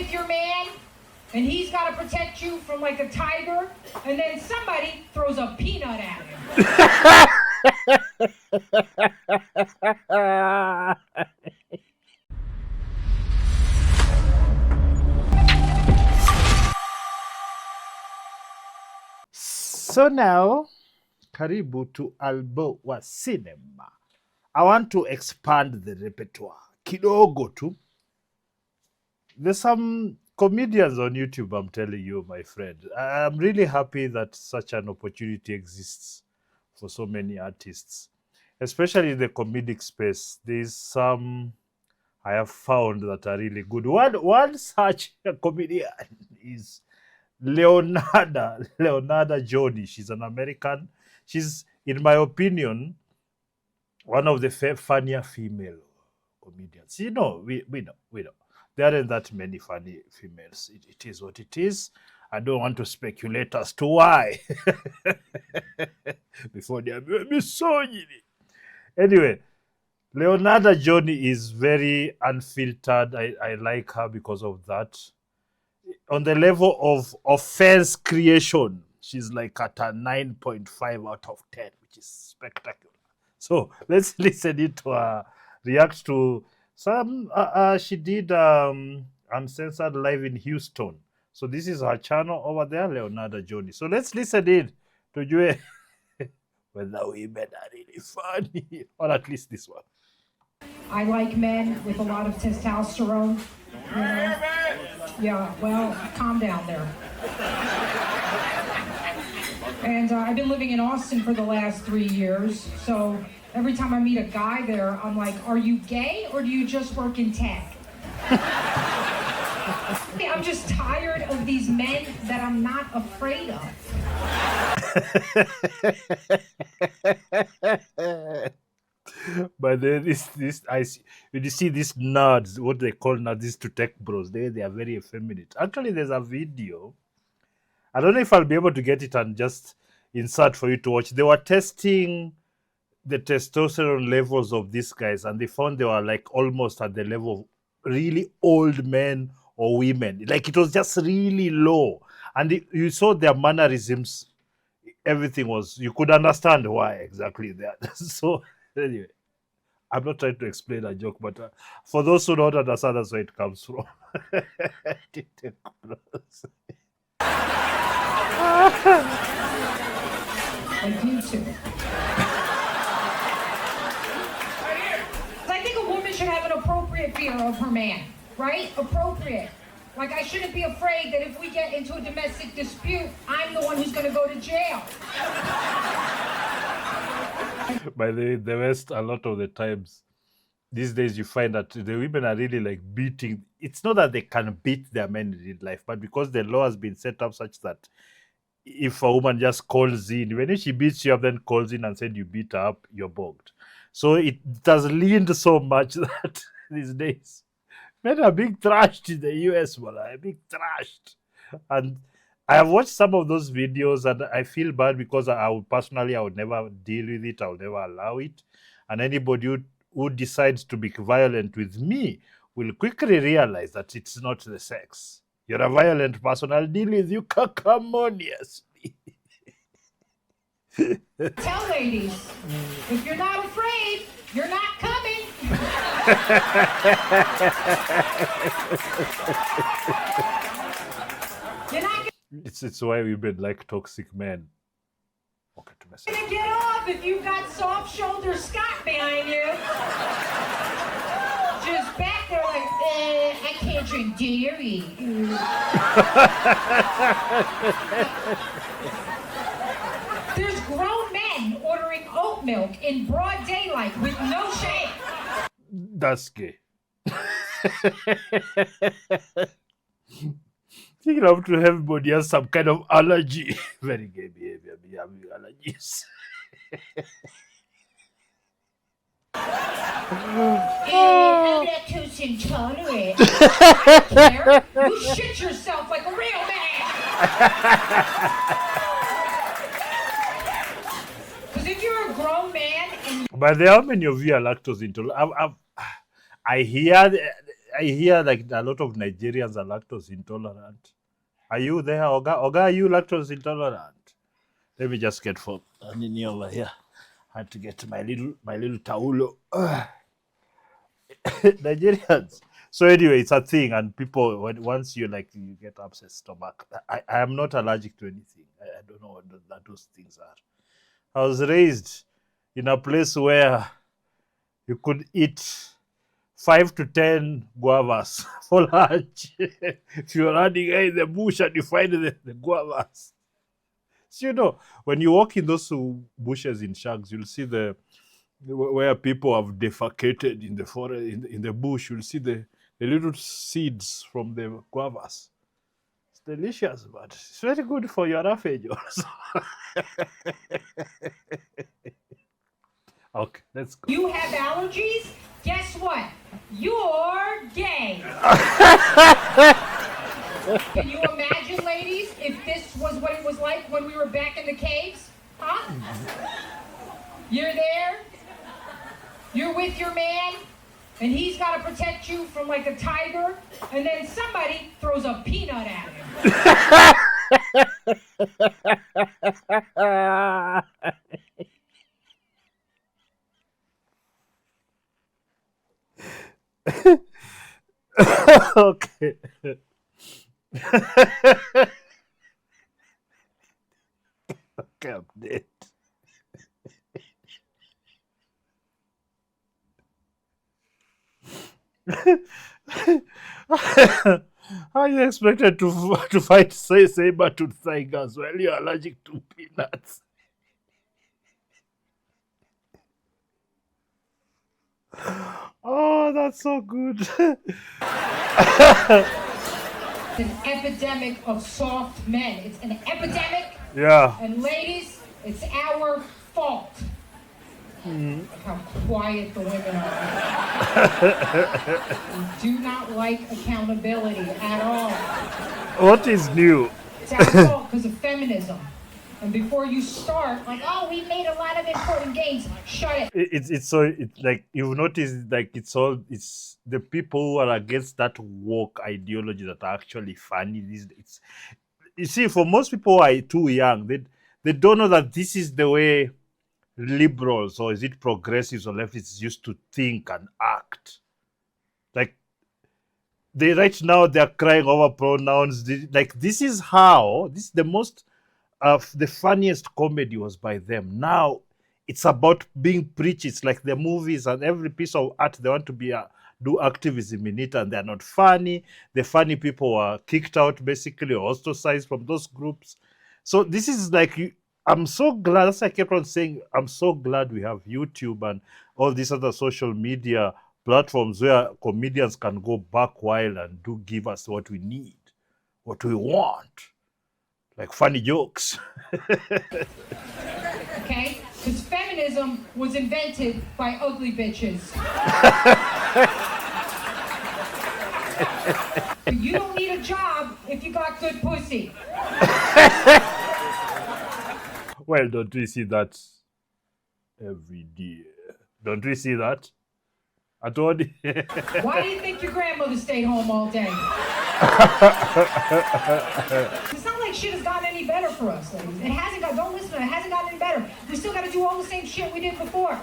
with your man, and he's got to protect you from like a tiger, and then somebody throws a peanut at him. So now, karibu to Albo wa Cinema. I want to expand the repertoire. Kidogo tu. There's some comedians on YouTube, I'm telling you, my friend. I'm really happy that such an opportunity exists for so many artists, especially in the comedic space. There's some I have found that are really good. One such comedian is Leonarda Jonie. She's an American. She's, in my opinion, one of the funnier female comedians. You know, we know. There aren't that many funny females. It is what it is. I don't want to speculate as to why. Before they are misogyny. Anyway, Leonarda Jonie is very unfiltered. I like her because of that. On the level of offense creation, she's like at a 9.5 out of 10, which is spectacular. So let's listen it to her react to some. She did Uncensored Live in Houston. So this is her channel over there, Leonarda Jonie. So let's listen in to Jue whether women are really funny, or at least this one. I like men with a lot of testosterone. You know? Yeah, well, calm down there. And I've been living in Austin for the last 3 years, so every time I meet a guy there, I'm like, are you gay or do you just work in tech? I'm just tired of these men that I'm not afraid of. But then when you see these nerds, what they call nerds, these two tech bros, they are very effeminate. Actually, there's a video. I don't know if I'll be able to get it and just insert for you to watch. They were testing the testosterone levels of these guys, and they found they were like almost at the level of really old men or women. Like it was just really low. And you saw their mannerisms. Everything was, you could understand why exactly that. So anyway, I'm not trying to explain a joke, but for those who don't understand, that's where it comes from. Like you two. I think a woman should have an appropriate fear of her man, right? Appropriate. Like I shouldn't be afraid that if we get into a domestic dispute, I'm the one who's going to go to jail. By the West, a lot of the times, these days you find that the women are really like beating. It's not that they can beat their men in real life, but because the law has been set up such that if a woman just calls in, when she beats you up, then calls in and said you beat her up, you're bogged. So it has leaned so much that these days, men are being thrashed in the US, well, are being thrashed. And I have watched some of those videos and I feel bad because I would never deal with it. I would never allow it. And anybody who decides to be violent with me will quickly realize that it's not the sex. You're a violent person. I'll deal with you cacamoniously. Tell ladies, if you're not afraid, you're not coming. You're not It's why women like toxic men. Okay, to mess gonna get off if you've got soft shoulder Scott behind you. Just back there like, I can't drink dairy. There's grown men ordering oat milk in broad daylight with no shame. That's gay. Thinking of to everybody has some kind of allergy. Very gay behavior. Me having allergies. I'm lactose intolerant. I don't care. You shit yourself like a real man. Because if you're a grown man and But there are many of you are lactose intolerant. I hear I hear like a lot of Nigerians are lactose intolerant. Are you there, Oga? Oga, are you lactose intolerant? Let me just get for Nini over here. I had to get my little taulo. Nigerians. So anyway, it's a thing, and people once you you get upset stomach. I am not allergic to anything. I don't know what those things are. I was raised in a place where you could eat 5 to 10 guavas for lunch. If you're running in the bush and you find the guavas. So, when you walk in those bushes in Shags, you'll see where people have defecated in the forest, in the bush. You'll see the little seeds from the guavas. It's delicious, but it's very good for your roughage also. Okay, let's go. You have allergies? Guess what? You're gay. Can you imagine, ladies, if this was what it was like when we were back in the caves? Huh? You're there, you're with your man, and he's got to protect you from like a tiger, and then somebody throws a peanut at him. Okay. Okay, I'm dead. How are you expected to fight saber-tooth tigers while you're allergic to peanuts? Oh, that's so good. It's an epidemic of soft men. It's an epidemic. Yeah. And ladies, it's our fault. Look how quiet the women are. We do not like accountability at all. What is new? It's our fault because of feminism. And before you start, like, oh, we made a lot of important gains, shut it. It's like you've noticed, like it's the people who are against that woke ideology that are actually funny. You see, for most people who are too young, they don't know that this is the way liberals, or is it progressives or leftists, used to think and act. Like right now they're crying over pronouns. Like this is the most the funniest comedy was by them. Now it's about being preached. It's like the movies and every piece of art, they want to do activism in it, and they're not funny. The funny people are kicked out, basically, or ostracized from those groups. So this is like, I'm so glad, as I kept on saying, I'm so glad we have YouTube and all these other social media platforms where comedians can go back while and give us what we need, what we want. Like funny jokes. Okay? Because feminism was invented by ugly bitches. But you don't need a job if you got good pussy. Well, don't we see that every day? Don't we see that? I told you. Why do you think your grandmother stayed home all day? It's not like shit has gotten any better for us, ladies. It hasn't got, don't listen to it, hasn't gotten any better. We still got to do all the same shit we did before.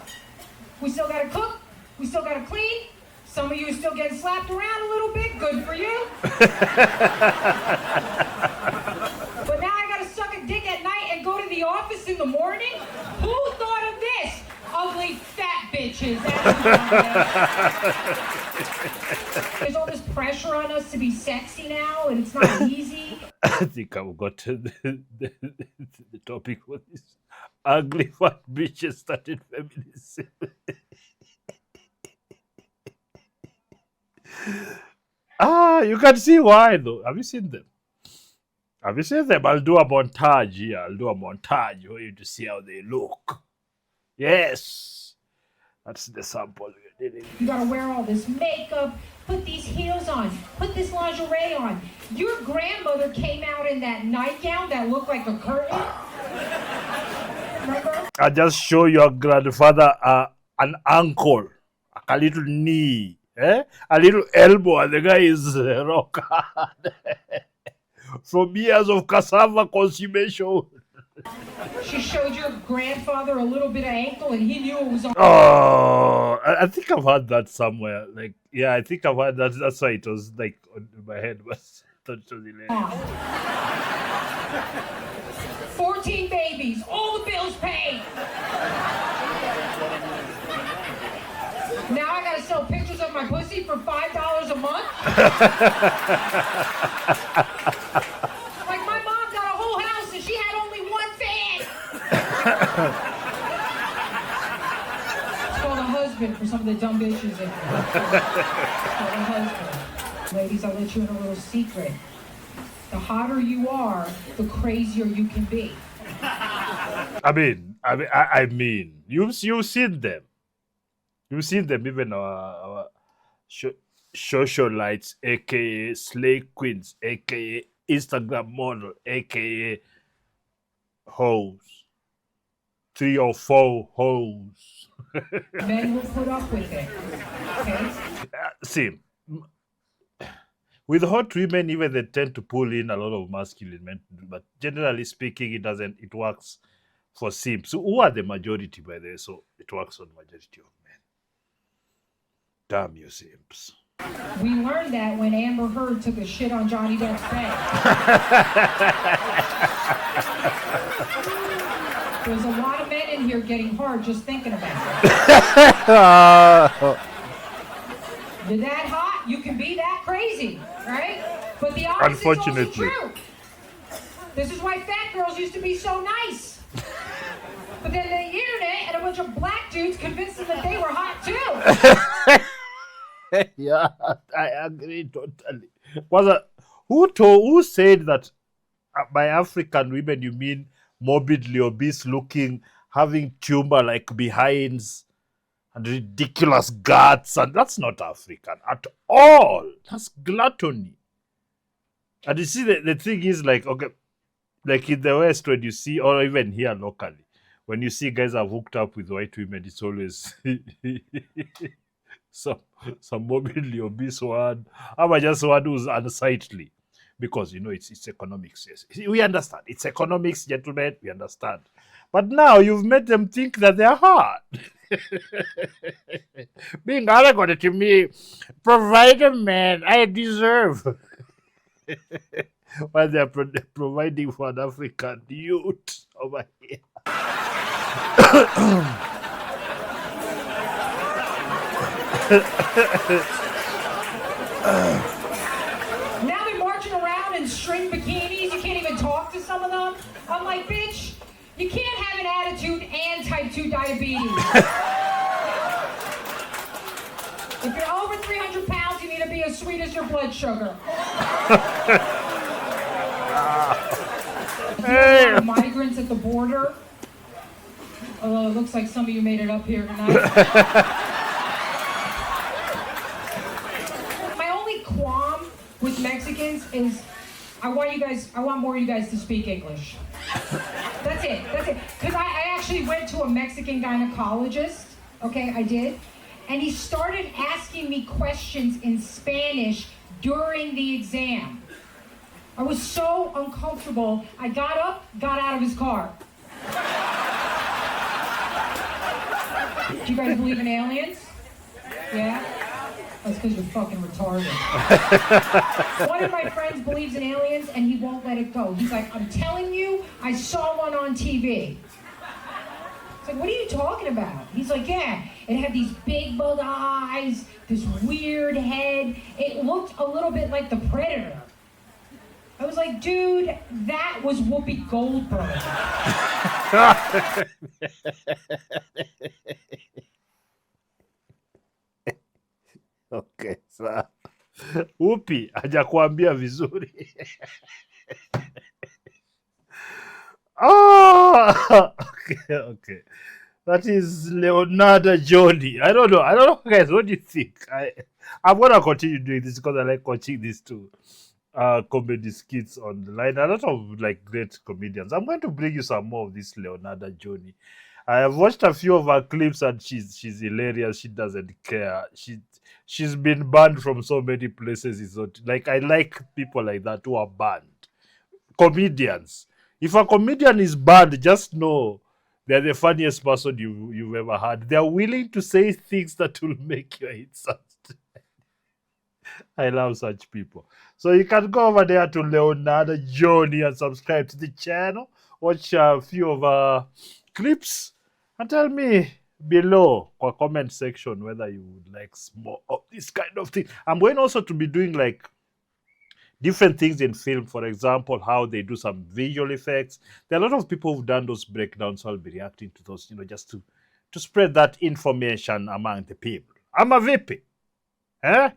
We still got to cook. We still got to clean. Some of you are still getting slapped around a little bit. Good for you. But now I got to suck a dick at night and go to the office in the morning? Who thought of this? Ugly fat bitches. There's all this pressure on us to be sexy now, and it's not easy. I think I've got the topic for this. Ugly fat bitches started feminism. You can see why though. Have you seen them? Have you seen them? I'll do a montage here. I'll do a montage for you to see how they look. Yes. That's the sample. You gotta wear all this makeup, put these heels on, put this lingerie on. Your grandmother came out in that nightgown that looked like a curtain. Remember? I just show your grandfather an ankle, a little knee. A little elbow, and the guy is rock hard from years of cassava consumption. She showed your grandfather a little bit of ankle and he knew it was on. Oh, I think I've heard that somewhere. Like, yeah, I think I've heard that. That's why it was like on my head, but I thought it was hilarious. 14 babies, all the bills paid. Now I gotta sell pictures of my pussy for $5 a month? Like my mom got a whole house and she had only one fan. It's called a husband for some of the dumb bitches in here. It's called a husband. Ladies, I'll let you in a little secret. The hotter you are, the crazier you can be. I mean, you've seen them. You've seen them, even our socialites, aka slay queens, aka Instagram model, aka hoes. 3 or 4 hoes. Men will put up with it. Okay? See, with hot women, even they tend to pull in a lot of masculine men, but generally speaking, it works for simps, who are the majority, by the way, so it works on the majority of men. Damn you, simps. We learned that when Amber Heard took a shit on Johnny Depp's bed. There's a lot of men in here getting hard just thinking about it. You're that hot, you can be that crazy, right? But the opposite is also true. This is why fat girls used to be so nice. But then the internet and a bunch of black dudes convinced them that they were hot too. Yeah, I agree totally. Who said that by African women you mean morbidly obese looking, having tumor like behinds and ridiculous guts, and that's not African at all. That's gluttony. And you see, the thing is, like, okay, like in the West, when you see, or even here locally, when you see guys have hooked up with white women, it's always some morbidly obese one, or just one who's unsightly. Because, it's economics. Yes. We understand. It's economics, gentlemen. We understand. But now you've made them think that they're hard. Being arrogant to me, provide a man I deserve. While they're providing for an African youth over here. Now they're marching around in string bikinis. You can't even talk to some of them. I'm like, bitch, you can't have an attitude and type 2 diabetes. If you're over 300 pounds, you need to be as sweet as your blood sugar. Hey. Migrants at the border. Although it looks like some of you made it up here tonight. With Mexicans is I want more of you guys to speak English. That's it. Because I actually went to a Mexican gynecologist. Okay, I did. And he started asking me questions in Spanish during the exam. I was so uncomfortable. I got up, got out of his car. Do you guys believe in aliens? Yeah? That's because you're fucking retarded. One of my friends believes in aliens and he won't let it go. He's like, I'm telling you, I saw one on TV. It's like, what are you talking about? He's like, yeah, it had these big bug eyes, this weird head. It looked a little bit like the Predator. I was like, dude, that was Whoopi Goldberg. Okay, sawa. Upi hajakuambia vizuri. Okay. That is Leonarda Jonie. I don't know, guys. What do you think? I'm gonna continue doing this because I like watching these two comedy skits on the line. A lot of like great comedians. I'm going to bring you some more of this Leonarda Jonie. I have watched a few of her clips and she's hilarious. She doesn't care. She's been banned from so many places. It's not like I like people like that who are banned. Comedians. If a comedian is banned, just know they're the funniest person you've ever had. They're willing to say things that will make your hit sound. I love such people. So you can go over there to Leonarda Jonie and subscribe to the channel. Watch a few of her clips and tell me below or comment section whether you would like more of this kind of thing. I'm going also to be doing like different things in film. For example, how they do some visual effects. There are a lot of people who've done those breakdowns. So I'll be reacting to those, just to spread that information among the people. I'm a VP. Eh?